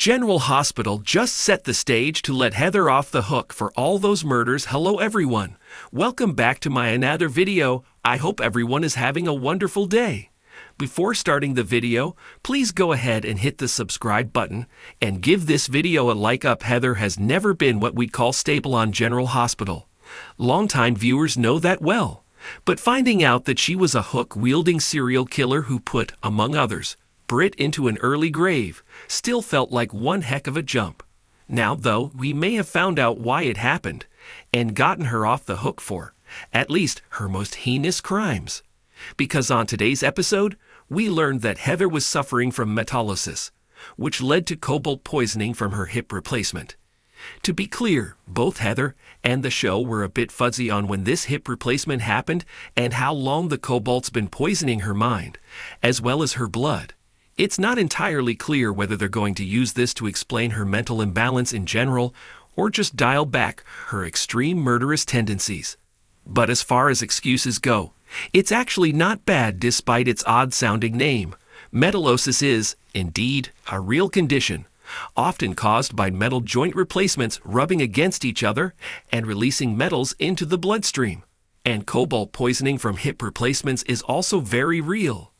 General Hospital just set the stage to let Heather off the hook for all those murders. Hello everyone. Welcome back to my another video. I hope everyone is having a wonderful day. Before starting the video, please go ahead and hit the subscribe button and give this video a like up. Heather has never been what we call stable on General Hospital. Longtime viewers know that well. But finding out that she was a hook-wielding serial killer who put, among others, Britt into an early grave still felt like one heck of a jump. Now, though, we may have found out why it happened and gotten her off the hook for, at least, her most heinous crimes. Because on today's episode, we learned that Heather was suffering from metallosis, which led to cobalt poisoning from her hip replacement. To be clear, both Heather and the show were a bit fuzzy on when this hip replacement happened and how long the cobalt's been poisoning her mind, as well as her blood. It's not entirely clear whether they're going to use this to explain her mental imbalance in general or just dial back her extreme murderous tendencies. But as far as excuses go, it's actually not bad despite its odd-sounding name. Metallosis is, indeed, a real condition, often caused by metal joint replacements rubbing against each other and releasing metals into the bloodstream. And cobalt poisoning from hip replacements is also very real.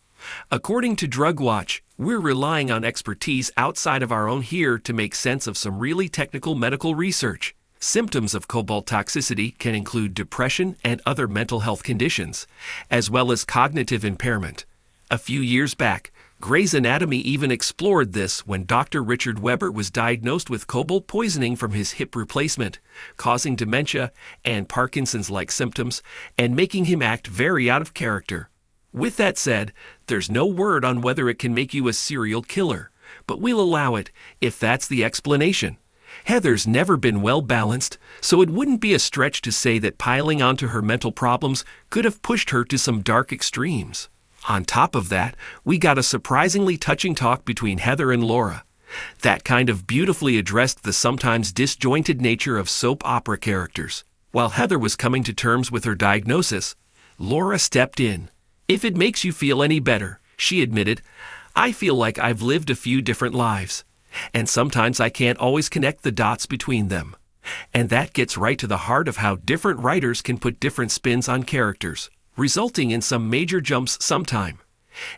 According to Drug Watch, we're relying on expertise outside of our own here to make sense of some really technical medical research. Symptoms of cobalt toxicity can include depression and other mental health conditions, as well as cognitive impairment. A few years back, Grey's Anatomy even explored this when Dr. Richard Weber was diagnosed with cobalt poisoning from his hip replacement, causing dementia and Parkinson's-like symptoms and making him act very out of character. With that said, there's no word on whether it can make you a serial killer, but we'll allow it if that's the explanation. Heather's never been well balanced, so it wouldn't be a stretch to say that piling onto her mental problems could have pushed her to some dark extremes. On top of that, we got a surprisingly touching talk between Heather and Laura. That kind of beautifully addressed the sometimes disjointed nature of soap opera characters. While Heather was coming to terms with her diagnosis, Laura stepped in. "If it makes you feel any better," she admitted, "I feel like I've lived a few different lives. And sometimes I can't always connect the dots between them." And that gets right to the heart of how different writers can put different spins on characters, resulting in some major jumps sometime.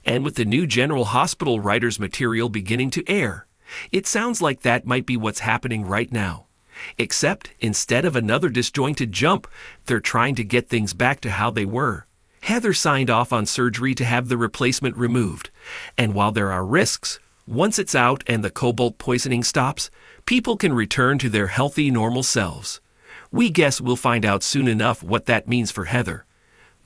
And with the new General Hospital writers' material beginning to air, it sounds like that might be what's happening right now. Except, instead of another disjointed jump, they're trying to get things back to how they were. Heather signed off on surgery to have the replacement removed, and while there are risks, once it's out and the cobalt poisoning stops, people can return to their healthy, normal selves. We guess we'll find out soon enough what that means for Heather.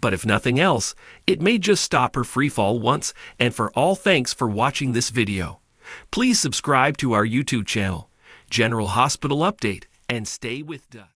But if nothing else, it may just stop her freefall once and for all. Thanks for watching this video. Please subscribe to our YouTube channel, General Hospital Update, and stay with us.